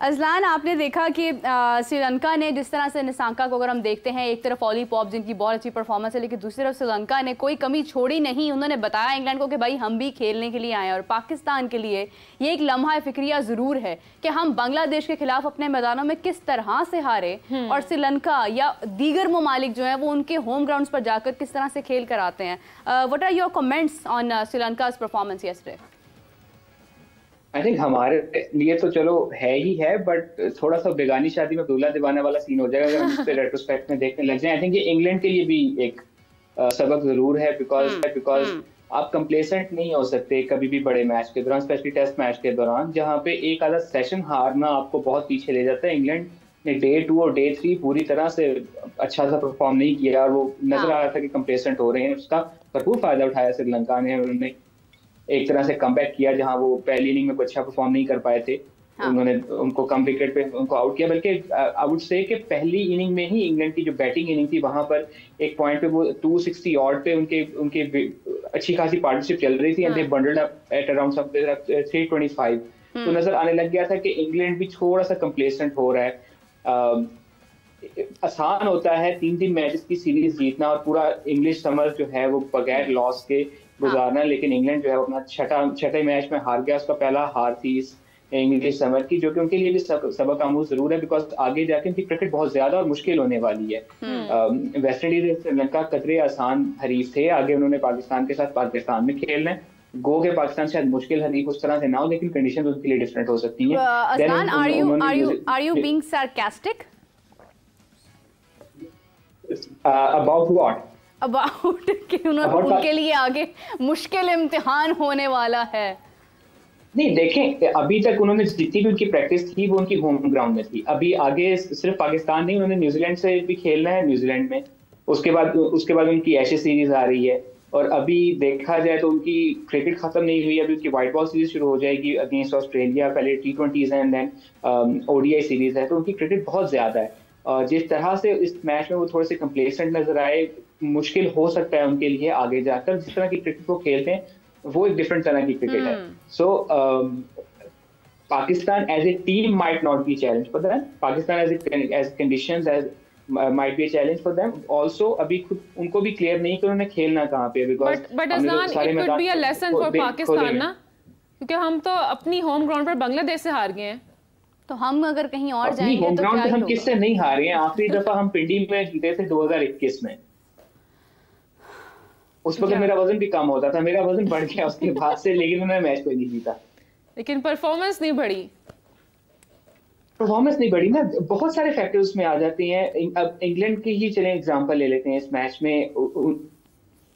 Azlan, आपने देखा कि श्रीलंका ने जिस तरह से निसांका को अगर हम देखते हैं, एक तरफ ऑली पॉप जिनकी बहुत अच्छी परफॉर्मेंस है, लेकिन दूसरी तरफ श्रीलंका ने कोई कमी छोड़ी नहीं। उन्होंने बताया इंग्लैंड को कि भाई हम भी खेलने के लिए आए हैं। और पाकिस्तान के लिए ये एक लम्हा फिक्रिया ज़रूर है कि हम बांग्लादेश के खिलाफ अपने मैदानों में किस तरह से हारे और श्रीलंका या दीगर ममालिक जो है वो उनके होम ग्राउंड पर जाकर किस तरह से खेल कर आते हैं। What are your comments on Sri Lanka's performance yesterday? I think हमारे लिए तो चलो है ही है, बट थोड़ा सा बेगानी शादी में दूल्हा दीवाना वाला सीन हो जाएगा अगर हम इस पे रेट्रोस्पेक्ट में देखने लग जाए। आई थिंक ये इंग्लैंड के लिए भी एक सबक जरूर है, बिकॉज आप कंप्लेसेंट नहीं हो सकते कभी भी बड़े मैच के दौरान, स्पेशली टेस्ट मैच के दौरान, जहाँ पे एक आधा सेशन हारना आपको बहुत पीछे ले जाता है। इंग्लैंड ने डे 2 और डे 3 पूरी तरह से अच्छा सा परफॉर्म नहीं किया और वो नजर आ रहा था कि कंप्लेसेंट हो रहे हैं। उसका भरपूर फायदा उठाया श्रीलंका ने। उन्होंने एक तरह से कमबैक किया, जहां वो पहली इनिंग में कुछ अच्छा परफॉर्म नहीं कर पाए थे। उन्होंने उनको कम विकेट पे उनको आउट किया। बल्कि आई वुड से कि पहली इनिंग में ही इंग्लैंड की जो बैटिंग इनिंग थी वहां पर एक पॉइंट पे वो 260 ऑड पे उनके अच्छी खासी पार्टनरशिप चल रही थी and they bundled up at around 325। तो नजर आने लग गया था कि इंग्लैंड भी थोड़ा सा कंप्लेसेंट हो रहा है। आसान होता है 3 मैचेस की सीरीज जीतना और पूरा इंग्लिश समर जो है वो बगैर लॉस के गुजारना, लेकिन इंग्लैंड जो है अपना छठे मैच में हार गया। उसका पहला हार थी इस इंग्लिश समर की, जो कि उनके लिए भी सबक आमूज जरूर है, बिकॉज आगे जाके उनकी क्रिकेट बहुत ज्यादा और मुश्किल होने वाली है। वेस्ट इंडीज श्रीलंका कतरे आसान हरीफ थे, आगे उन्होंने पाकिस्तान के साथ पाकिस्तान में खेलना है। गो के पाकिस्तान शायद मुश्किल हरीफ उस तरह से ना हो, लेकिन कंडीशन उनके लिए डिफरेंट हो सकती है। Are you being sarcastic? About what? About कि उनके लिए आगे मुश्किल इम्तिहान होने वाला है। नहीं, देखें, अभी तक उन्होंने जितनी भी उनकी प्रैक्टिस थी वो उनकी होम ग्राउंड में थी। अभी आगे सिर्फ पाकिस्तान नहीं, उन्होंने न्यूजीलैंड से भी खेलना है, न्यूजीलैंड में। उसके बाद उनकी एशेज सीरीज आ रही है और अभी देखा जाए तो उनकी क्रिकेट खत्म नहीं हुई। अभी उनकी व्हाइट बॉल सीरीज शुरू हो जाएगी अगेंस्ट ऑस्ट्रेलिया। पहले T20s है एंड देन ODI सीरीज है, तो उनकी क्रिकेट बहुत ज्यादा है। जिस तरह से इस मैच में वो थोड़े से कंप्लेसेंट नजर आए, मुश्किल हो सकता है उनके लिए आगे जाकर। जिस तरह की क्रिकेट को खेलते हैं वो एक डिफरेंट तरह की क्रिकेट है। So Pakistan as a team might not be challenge for them, Pakistan as conditions as might be a challenge for them also। अभी खुद उनको भी क्लियर नहीं कि उन्होंने खेलना कहाँ पे, because but Azlan, it could be a lesson for Pakistan ना, क्योंकि हम तो अपनी होम ग्राउंड पर बांग्लादेश से हार गए हैं। तो हम अगर कहीं और जाएंगे होम तो ग्राउंड क्या पे हम होगा? किससे नहीं हारे हैं? आखिरी दफा हम पिंडी में जीते थे 2021 में। उस वक्त मेरा वजन भी कम होता था, मेरा वजन बढ़ गया उसके बाद से, लेकिन उन्होंने मैच कोई नहीं जीता। लेकिन परफॉर्मेंस नहीं बढ़ी ना, बहुत सारे फैक्टर्स में आ जाते हैं। अब इंग्लैंड की ही चलें एग्जांपल ले लेते हैं। इस मैच में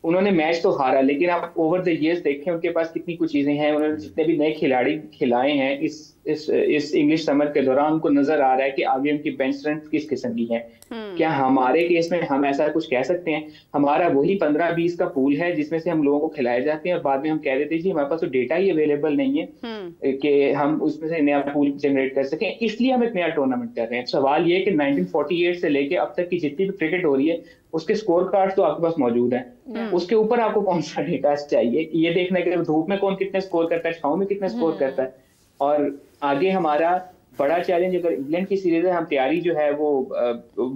उन्होंने मैच तो हारा, लेकिन आप ओवर द इयर्स देखें उनके पास कितनी कुछ चीजें हैं। उन्होंने जितने भी नए खिलाड़ी खिलाए हैं इस इंग्लिश समर के दौरान, उनको नजर आ रहा है कि आगे उनकी बेंच स्ट्रेंथ किस किस्म की है। क्या हमारे केस में हम ऐसा कुछ कह सकते हैं? हमारा वही 15-20 का पूल है जिसमें से हम लोगों को खिलाए जाते हैं और बाद में हम कह देते हैं जी हमारे पास तो डेटा ही अवेलेबल नहीं है कि हम उसमें से नया पूल जनरेट कर सकें, इसलिए हम एक नया टूर्नामेंट कर रहे हैं। सवाल ये कि 1948 से लेके अब तक की जितनी भी क्रिकेट हो रही है उसके स्कोर कार्ड तो आपके पास मौजूद है। उसके ऊपर आपको कौन सा डेटा चाहिए? ये देखने के लिए धूप में कौन कितने स्कोर करता है, छांव में कितने स्कोर करता है। और आगे हमारा बड़ा चैलेंज, अगर इंग्लैंड की सीरीज है, हम तैयारी जो है वो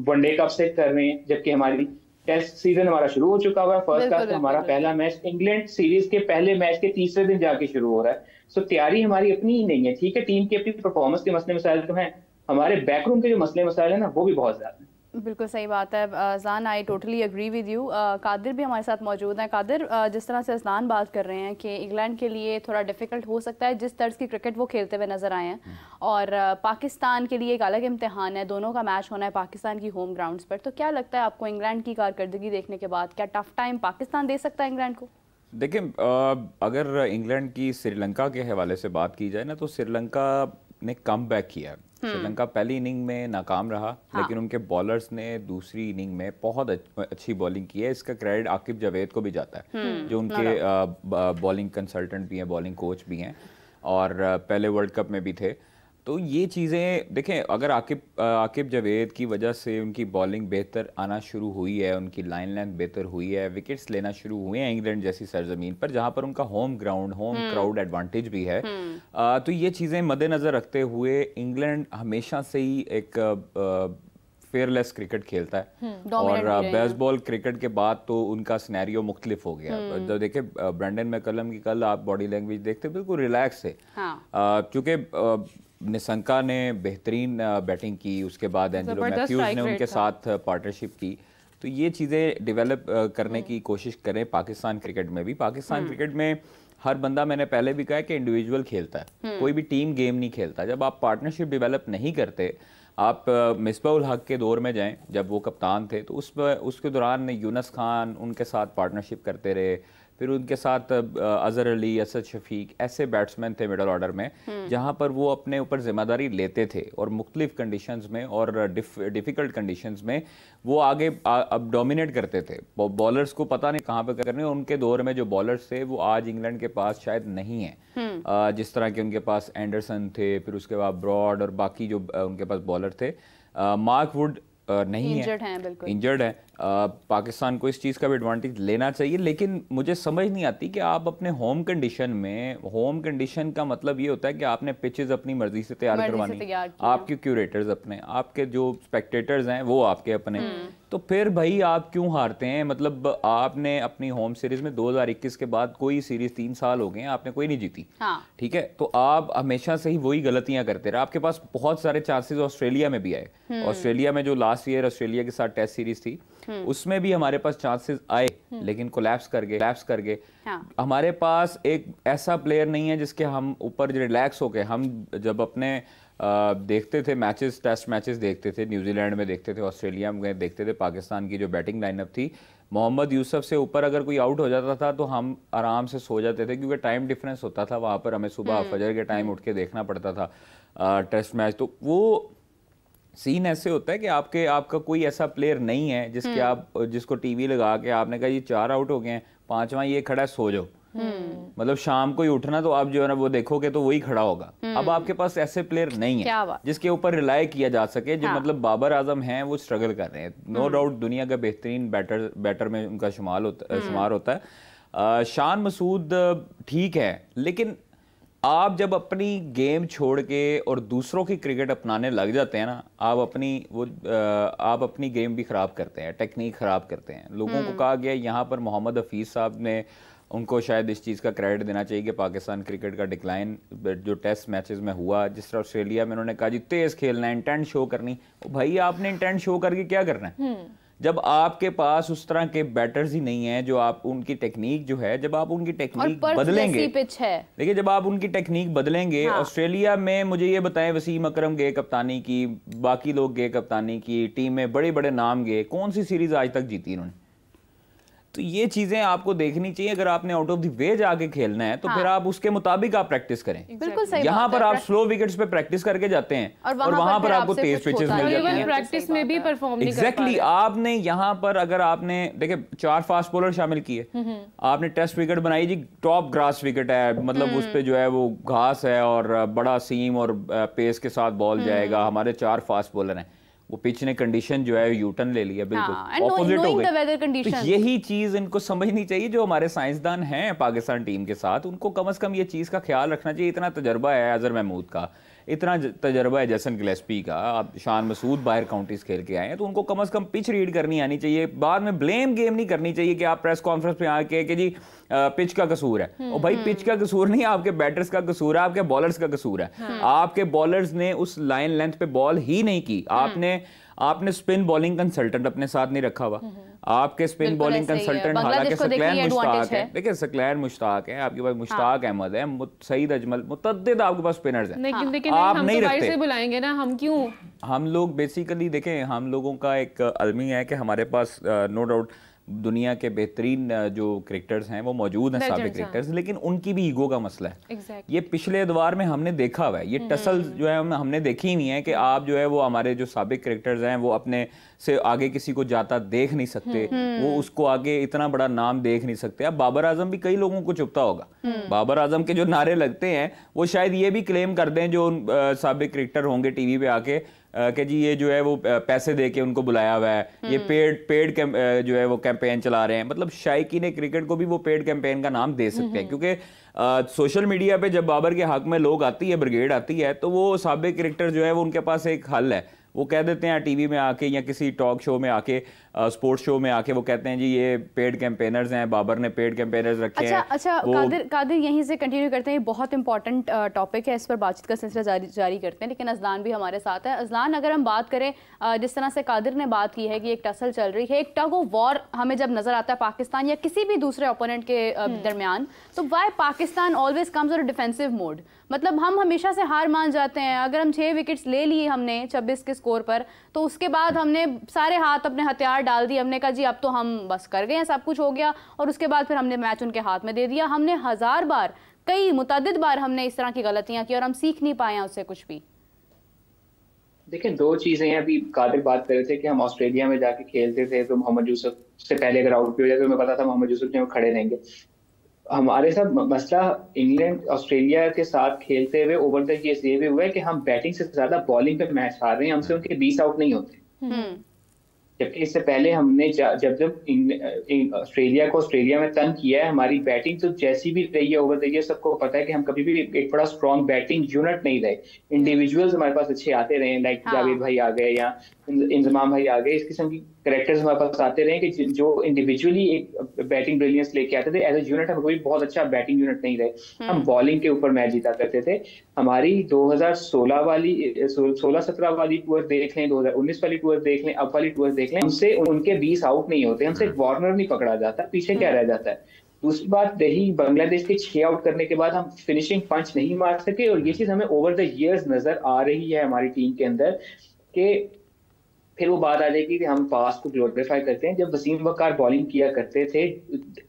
वनडे कप से कर रहे हैं, जबकि हमारी टेस्ट सीजन हमारा शुरू हो चुका हुआ है। फर्स्ट क्लास हमारा पहला मैच इंग्लैंड सीरीज के पहले मैच के तीसरे दिन जाके शुरू हो रहा है। सो तैयारी हमारी अपनी ही नहीं है। ठीक है, टीम की अपनी परफॉर्मेंस के मसले मसाइल तो हैं, हमारे बैकरूम के जो मसले मसाइल है ना वो भी बहुत ज्यादा है। बिल्कुल सही बात है Azlan, I totally agree with you. Qadir भी हमारे साथ मौजूद हैं। कादिर, जिस तरह से अज़लान बात कर रहे हैं कि इंग्लैंड के लिए थोड़ा डिफ़िकल्ट हो सकता है जिस तर्ज की क्रिकेट वो खेलते हुए नज़र आए हैं, और पाकिस्तान के लिए एक अलग इम्तिहान है, दोनों का मैच होना है पाकिस्तान की होम ग्राउंड्स पर। तो क्या लगता है आपको इंग्लैंड की कारकर्दगी देखने के बाद, क्या टफ टाइम पाकिस्तान दे सकता है इंग्लैंड को? देखिए, अगर इंग्लैंड की श्रीलंका के हवाले से बात की जाए ना, तो श्रीलंका ने कम बैक किया। श्रीलंका पहली इनिंग में नाकाम रहा, लेकिन उनके बॉलर्स ने दूसरी इनिंग में बहुत अच्छी बॉलिंग की है। इसका क्रेडिट आकिब जावेद को भी जाता है, जो उनके बॉलिंग कंसल्टेंट भी हैं, बॉलिंग कोच भी हैं और पहले वर्ल्ड कप में भी थे। तो ये चीज़ें देखें, अगर आकिब जावेद की वजह से उनकी बॉलिंग बेहतर आना शुरू हुई है, उनकी लाइन लेंथ बेहतर हुई है, विकेट्स लेना शुरू हुए हैं इंग्लैंड जैसी सरजमीन पर जहां पर उनका home ground, home crowd advantage भी है, तो ये चीज़ें मद्देनज़र रखते हुए इंग्लैंड हमेशा से ही एक फेयरलेस क्रिकेट खेलता है और बेसबॉल क्रिकेट के बाद तो उनका सिनेरियो मुख्तलिफ हो गया। जब देखे ब्रेंडन मैकलम की कल आप बॉडी लैंग्वेज देखते बिल्कुल रिलैक्स है, क्योंकि निशंका ने बेहतरीन बैटिंग की, उसके बाद एंजेलो मैथ्यूज ने उनके साथ पार्टनरशिप की, तो ये चीज़ें डेवलप करने की कोशिश करें पाकिस्तान क्रिकेट में भी। पाकिस्तान क्रिकेट में हर बंदा, मैंने पहले भी कहा, कि इंडिविजुअल खेलता है, कोई भी टीम गेम नहीं खेलता। जब आप पार्टनरशिप डेवलप नहीं करते, आप मिसबाह उल हक के दौर में जाएं जब वो कप्तान थे, तो उसके दौरान यूनस खान उनके साथ पार्टनरशिप करते रहे, फिर उनके साथ अजहर अली, असद शफीक, ऐसे बैट्समैन थे मिडल ऑर्डर में जहां पर वो अपने ऊपर जिम्मेदारी लेते थे और मुख्तलिफ कंडीशंस में और डिफ़िकल्ट कंडीशंस में वो आगे अब डोमिनेट करते थे। बॉलर्स को पता नहीं कहाँ पे करने, उनके दौर में जो बॉलर्स थे वो आज इंग्लैंड के पास शायद नहीं है। जिस तरह के उनके पास एंडरसन थे, फिर उसके बाद ब्रॉड और बाकी जो उनके पास बॉलर थे, मार्क वुड नहीं है, इंजर्ड है। पाकिस्तान को इस चीज़ का भी एडवांटेज लेना चाहिए, लेकिन मुझे समझ नहीं आती कि आप अपने होम कंडीशन में, होम कंडीशन का मतलब ये होता है कि आपने पिचेस अपनी मर्जी से तैयार करवानी, आपके क्यूरेटर्स अपने, आपके जो स्पेक्टेटर्स हैं वो आपके अपने, तो फिर भाई आप क्यों हारते हैं? मतलब आपने अपनी होम सीरीज में 2021 के बाद कोई सीरीज 3 साल हो गए हैं, आपने कोई नहीं जीती, ठीक है, तो आप हमेशा से ही वही गलतियां करते रहे। आपके पास बहुत सारे चांसेस ऑस्ट्रेलिया में भी आए, ऑस्ट्रेलिया में जो लास्ट ईयर ऑस्ट्रेलिया के साथ टेस्ट सीरीज थी उसमें भी हमारे पास चांसेस आए, लेकिन कोलैप्स कर गए। हमारे पास एक ऐसा प्लेयर नहीं है जिसके हम ऊपर रिलैक्स होके, हम जब अपने देखते थे मैचेस, टेस्ट मैचेस देखते थे, न्यूजीलैंड में देखते थे, ऑस्ट्रेलिया में देखते थे, पाकिस्तान की जो बैटिंग लाइनअप थी, मोहम्मद यूसुफ से ऊपर अगर कोई आउट हो जाता था तो हम आराम से सो जाते थे, क्योंकि टाइम डिफरेंस होता था वहाँ पर, हमें सुबह फजर के टाइम उठ के देखना पड़ता था टेस्ट मैच। तो वो सीन ऐसे होता है कि आपका कोई ऐसा प्लेयर नहीं है जिसको टीवी लगा के आपने कहा ये 4 आउट हो गए हैं, 5वां ये खड़ा है, सो जाओ। मतलब शाम को ही उठना तो आप जो है ना वो देखोगे तो वही खड़ा होगा। अब आपके पास ऐसे प्लेयर नहीं है जिसके ऊपर रिलाय किया जा सके, जो मतलब बाबर आजम हैं वो स्ट्रगल कर रहे हैं, नो डाउट दुनिया का बेहतरीन बैटर में उनका शुमार होता है। शान मसूद ठीक है, लेकिन आप जब अपनी गेम छोड़ के और दूसरों की क्रिकेट अपनाने लग जाते हैं ना, आप अपनी गेम भी खराब करते हैं, टेक्निक खराब करते हैं। लोगों को कहा गया यहाँ पर, मोहम्मद हफीज साहब ने, उनको शायद इस चीज़ का क्रेडिट देना चाहिए कि पाकिस्तान क्रिकेट का डिक्लाइन जो टेस्ट मैचेस में हुआ, जिस तरह ऑस्ट्रेलिया में उन्होंने कहा जी तेज खेलना है, इंटेंट शो करनी, भाई आपने इंटेंट शो करके क्या करना है जब आपके पास उस तरह के बैटर्स ही नहीं है, जो आप उनकी टेक्निक जो है, जब आप उनकी टेक्निक बदलेंगे, देखिए जब आप उनकी टेक्निक बदलेंगे, ऑस्ट्रेलिया में मुझे ये बताएं, वसीम अकरम गए कप्तानी की, बाकी लोग गए कप्तानी की, टीम में बड़े बड़े नाम गए, कौन सी सीरीज आज तक जीती इन्होंने? तो ये चीजें आपको देखनी चाहिए। अगर आपने आउट ऑफ द वे जाके खेलना है तो फिर आप उसके मुताबिक आप प्रैक्टिस करें। बिल्कुल सही। यहाँ पर आप स्लो विकेट्स पे प्रैक्टिस करके जाते हैं और वहां पर आपको तेज पिचेस मिल जाती हैं, प्रैक्टिस में भी परफॉर्म नहीं कर पा रहे। एग्जैक्टली, आपने यहाँ पर अगर आपने देखे 4 फास्ट बॉलर शामिल किए, आपने टेस्ट विकेट बनाई जी, टॉप ग्रास विकेट है, मतलब उस पे जो है वो घास है और बड़ा सीम और पेस के साथ बॉल जाएगा, हमारे 4 फास्ट बॉलर हैं, वो पिच ने कंडीशन जो है यूटर्न ले लिया, बिल्कुल ऑपोजिट हो गई। तो यही चीज इनको समझनी चाहिए, जो हमारे साइंसदान हैं पाकिस्तान टीम के साथ, उनको कम से कम ये चीज का ख्याल रखना चाहिए। इतना तजर्बा है अजहर महमूद का, इतना तजर्बा है जैसन गिलेस्पी का, अब शान मसूद बाहर काउंटीज खेल के आए हैं, तो उनको कम से कम पिच रीड करनी आनी चाहिए। बाद में ब्लेम गेम नहीं करनी चाहिए कि आप प्रेस कॉन्फ्रेंस पे आके कि जी पिच का कसूर है। और भाई पिच का कसूर नहीं, आपके बैटर्स का कसूर है, आपके बॉलर्स का कसूर है। आपके बॉलर्स ने उस लाइन लेंथ पे बॉल ही नहीं की, आपने स्पिन बॉलिंग कंसल्टेंट अपने साथ नहीं रखा हुआ। आपके स्पिन बॉलिंग कंसल्टेंट हालांकि सकलैन मुश्ताक है, देखिए सकलैन मुश्ताक है, आपके पास मुश्ताक अहमद है, सईद अजमल, मुतअद्दिद आपके पास स्पिनर्स हैं, लेकिन आप नहीं रखते। बुलाएंगे ना हम, क्यों? हम लोग बेसिकली देखें, हम लोगों का एक अलमी है कि हमारे पास नो डाउट दुनिया के बेहतरीन जो क्रिकेटर्स हैं वो मौजूद हैं, साबिक क्रिकेटर्स, लेकिन उनकी भी ईगो का मसला है। ये पिछले अदवार में हमने देखा हुआ है, ये टसल जो है हमने देखी हुई है कि आप जो है वो हमारे जो साबिक क्रिकेटर्स हैं वो अपने से आगे किसी को जाता देख नहीं सकते, वो उसको आगे इतना बड़ा नाम देख नहीं सकते। अब बाबर आजम भी कई लोगों को चुभता होगा, बाबर आजम के जो नारे लगते हैं वो शायद ये भी क्लेम कर दें जो साबिक क्रिकेटर होंगे टीवी पे आके कि जी ये जो है वो पैसे दे के उनको बुलाया हुआ है, ये पेड जो है वो कैंपेन चला रहे हैं। मतलब शायकीन क्रिकेट को भी वो पेड कैंपेन का नाम दे सकते हैं, क्योंकि सोशल मीडिया पे जब बाबर के हक में लोग आती है, ब्रिगेड आती है, तो वो साबिक क्रिकेटर जो है वो उनके पास एक हल है, वो कह देते हैं टीवी में आके या किसी टॉक शो में आके, स्पोर्ट्स शो में आके वो कहते हैं जी ये पेड कैंपेनर्स हैं, बाबर ने पेड कैंपेनर्स रखे हैं। अच्छा कादिर यहीं से कंटिन्यू करते हैं, बहुत इंपॉर्टेंट टॉपिक है, इस पर बातचीत का सिलसिला जारी करते हैं, लेकिन अजलान भी हमारे साथ है। अजलान, अगर हम बात करें जिस तरह से कादिर ने बात की है कि एक टसल चल रही है, एक टग ऑफ वॉर हमें जब नजर आता है पाकिस्तान या किसी भी दूसरे ओपोनेंट के दरमियान, तो why Pakistan always comes on defensive mode. मतलब हम हमेशा से हार मान जाते हैं। अगर हम 6 विकेट्स ले लिए हमने 26 के स्कोर पर, तो उसके बाद हमने सारे हाथ अपने हथियार डाल दिए, हमने कहा जी अब तो हम बस कर गए हैं, सब कुछ हो गया, और उसके बाद फिर हमने मैच उनके हाथ में दे दिया। हमने हज़ार बार, कई मुतअद्दिद बार हमने इस तरह की गलतियां की और हम सीख नहीं पाए हैं उससे कुछ भी। देखिए, 2 चीजें हैं। अभी कादिर बात कर रहे थे कि हम ऑस्ट्रेलिया में जाके खेलते थे तो मोहम्मद यूसुफ से पहले अगर आउट भी हो जाए तो हमें पता था मोहम्मद यूसुफ जो खड़े रहेंगे। हमारे साथ मसला इंग्लैंड ऑस्ट्रेलिया के साथ खेलते हुए ओवर द ईयर्स ये भी हुआ है कि हम बैटिंग से ज्यादा बॉलिंग पे मैच हार रहे हैं, हमसे उनके 20 आउट नहीं होते। जबकि इससे पहले हमने जब ऑस्ट्रेलिया को ऑस्ट्रेलिया में तंग किया है, हमारी बैटिंग तो जैसी भी रही है ओवर द ईयर, सबको पता है कि हम कभी भी एक बड़ा स्ट्रॉन्ग बैटिंग यूनिट नहीं रहे। इंडिविजुअल्स हमारे पास अच्छे आते रहे, लाइक जावेद भाई आ गए या इंजमाम भाई आ गए, इस किस्म की कैरेक्टर्स हमारे पास आते रहे कि जो इंडिविजुअली एक बैटिंग ब्रिलियंस लेके आते थे। एज ए यूनिट हम कोई बहुत अच्छा बैटिंग यूनिट नहीं रहे, हम बॉलिंग के ऊपर मैच जीता करते थे। हमारी 2016 वाली 16-17 वाली टूर देख लें, 2019 वाली टूर देख लें, अब वाली टूर देख लें, हमसे उनके 20 आउट नहीं होते, हमसे वार्नर नहीं पकड़ा जाता, पीछे क्या रह जाता है। दूसरी बात रही बांग्लादेश के 6 आउट करने के बाद हम फिनिशिंग पंच नहीं मार सके, और ये चीज हमें ओवर द ईयर्स नजर आ रही है हमारी टीम के अंदर कि फिर वो बात आ जाएगी कि हम पास को ग्लोरीफाई करते हैं। जब वसीम वकार बॉलिंग किया करते थे,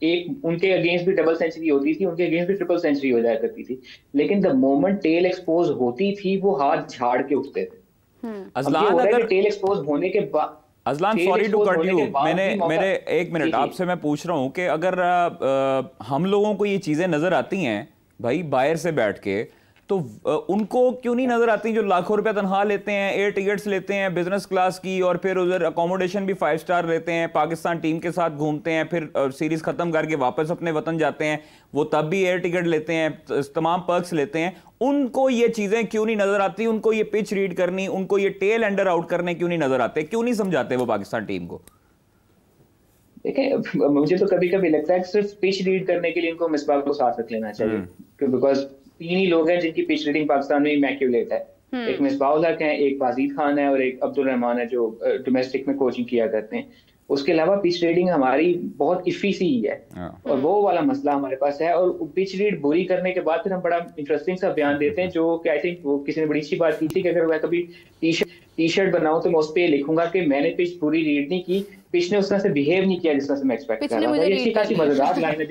एक उनके अगेंस्ट भी डबल सेंचुरी होती थी, उनके अगेंस्ट भी ट्रिपल सेंचुरी हो जाया करती थी, लेकिन द मोमेंट टेल एक्सपोज होती थी वो हाथ झाड़ के उठते थे। अज़लान, अगर टेल एक्सपोज होने के बाद, Azlan sorry to cut you, मेरे एक मिनट आपसे मैं पूछ रहा हूँ कि अगर हम लोगों को ये चीजें नजर आती हैं भाई बाहर से बैठ के, तो उनको क्यों नहीं नजर आती जो लाखों रुपए तनख्वाह लेते हैं, एयर टिकट्स लेते हैं बिजनेस क्लास की, और फिर उधर अकोमोडेशन भी 5 स्टार लेते हैं, पाकिस्तान टीम के साथ घूमते हैं, फिर सीरीज खत्म करके वापस अपने वतन जाते हैं, वो तब भी एयर टिकट लेते हैं, तमाम पर्क्स लेते हैं। उनको ये चीजें क्यों नहीं नजर आती? उनको ये पिच रीड करनी, उनको ये टेल एंडर आउट करने क्यों नहीं नजर आते? क्यों नहीं समझाते वो पाकिस्तान टीम को? देखिए, मुझे तो कभी कभी लगता है कि सिर्फ पिच रीड करने के लिए इनको मिसबाह को साथ रख लेना चाहिए, बिकॉज 3 ही लोग हैं जिनकी पिच रीडिंग पाकिस्तान में इमैक्युलेट है। एक मिसबाह उल हक है, एक बाजिद खान है, और एक अब्दुल रहमान है जो डोमेस्टिक में कोचिंग किया करते हैं। उसके अलावा पिच रीडिंग हमारी बहुत इफी सी ही है, और वो वाला मसला हमारे पास है। और पिच रीड बुरी करने के बाद फिर हम बड़ा इंटरेस्टिंग सा बयान देते हैं, जो कि आई थिंक वो किसी ने बड़ी अच्छी बात की थी कि अगर मैं कभी टी शर्ट बनाऊं तो मैं उस पर लिखूंगा कि मैंने पिच पूरी रीड नहीं की, पिच ने उस तरह से बिहेव नहीं किया जिस तरह से मैं एक्सपेक्ट कर रहा था। ये अच्छी खासी मजेदार लाइन है,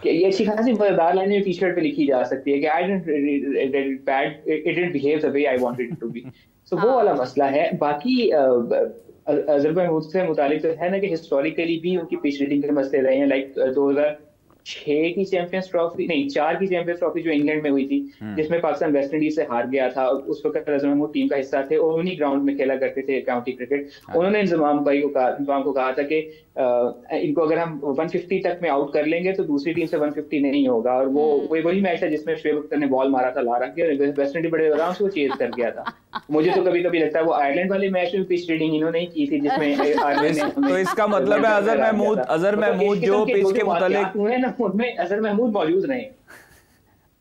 ये अच्छी खासी मजेदार लाइन टी शर्ट पे लिखी जा सकती है कि I didn't bad, it didn't behave the way I wanted it to be. So वो वाला मसला है। बाकी अजहर महमूद से मुतालिक तो है ना कि हिस्टोरिकली भी उनकी पिच रीडिंग के मसले रहे हैं। लाइक 2006 की चैंपियंस ट्रॉफी नहीं 4 की चैंपियंस ट्रॉफी जो इंग्लैंड में हुई थी, जिसमें पाकिस्तान वेस्ट इंडीज से हार गया था, उस वक्त अजहर महमूद टीम का हिस्सा थे और उन्हीं ग्राउंड में खेला करते थे काउंटी क्रिकेट। उन्होंने इंजमाम को कहा था कि इनको अगर हम 150 तक में आउट कर लेंगे तो दूसरी टीम से 150 नहीं होगा। और वो वही मैच था जिसमें शुएब अख्तर ने बॉल मारा था लारा के, वेस्ट इंडीज बड़े आराम से वो चेज कर गया था। मुझे तो कभी कभी लगता है वो आयरलैंड वाले मैच में पिच रीडिंग इन्होंने ही की थी, जिसमें तो इसका मतलब है अजहर महमूद जो पिच के मुतालिक अजहर महमूद मौजूद रहे।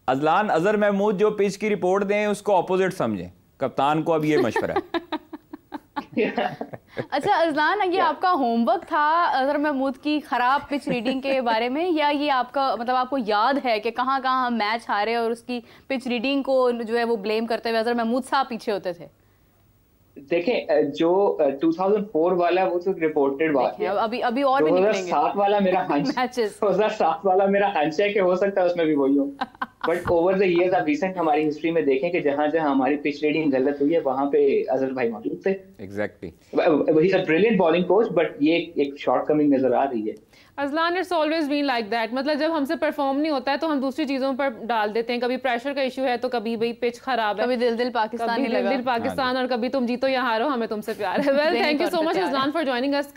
अजलान, अजहर महमूद जो पिच की रिपोर्ट दें उसको ऑपोजिट समझें, कप्तान को अब ये मशवरा है। अच्छा अजलान, ये आपका होमवर्क था अजहर महमूद की खराब पिच रीडिंग के बारे में, या ये आपका मतलब आपको याद है कि कहाँ कहाँ हम मैच हारे और उसकी पिच रीडिंग को जो है वो ब्लेम करते हुए अजहर महमूद साहब पीछे होते थे? देखें जो 2004 वाला वो तो रिपोर्टेड बात है, अभी और भी निकलेंगे। 2007 वाला मेरा हंच 2007 वाला मेरा हंच है कि हो सकता है उसमें भी वही हो। बट ओवर द इयर्स आप रिसेंट हमारी हिस्ट्री में देखें कि जहां जहां हमारी पिच रीडिंग गलत हुई है वहां पे अजहर भाई मौजूद थे। Exactly, he is a brilliant bowling coach, but ये एक शॉर्टकमिंग नजर आ रही है। Azlan, it's always been like that, मतलब जब हमसे परफॉर्म नहीं होता है तो हम दूसरी चीजों पर डाल देते हैं। कभी प्रेशर का इशू है तो कभी भाई पिच खराब है, कभी दिल पाकिस्तान, कभी दिल पाकिस्तान, और कभी तुम जीतो या हारो हमें तुमसे प्यार है। Well, thank you so much Azlan for joining us.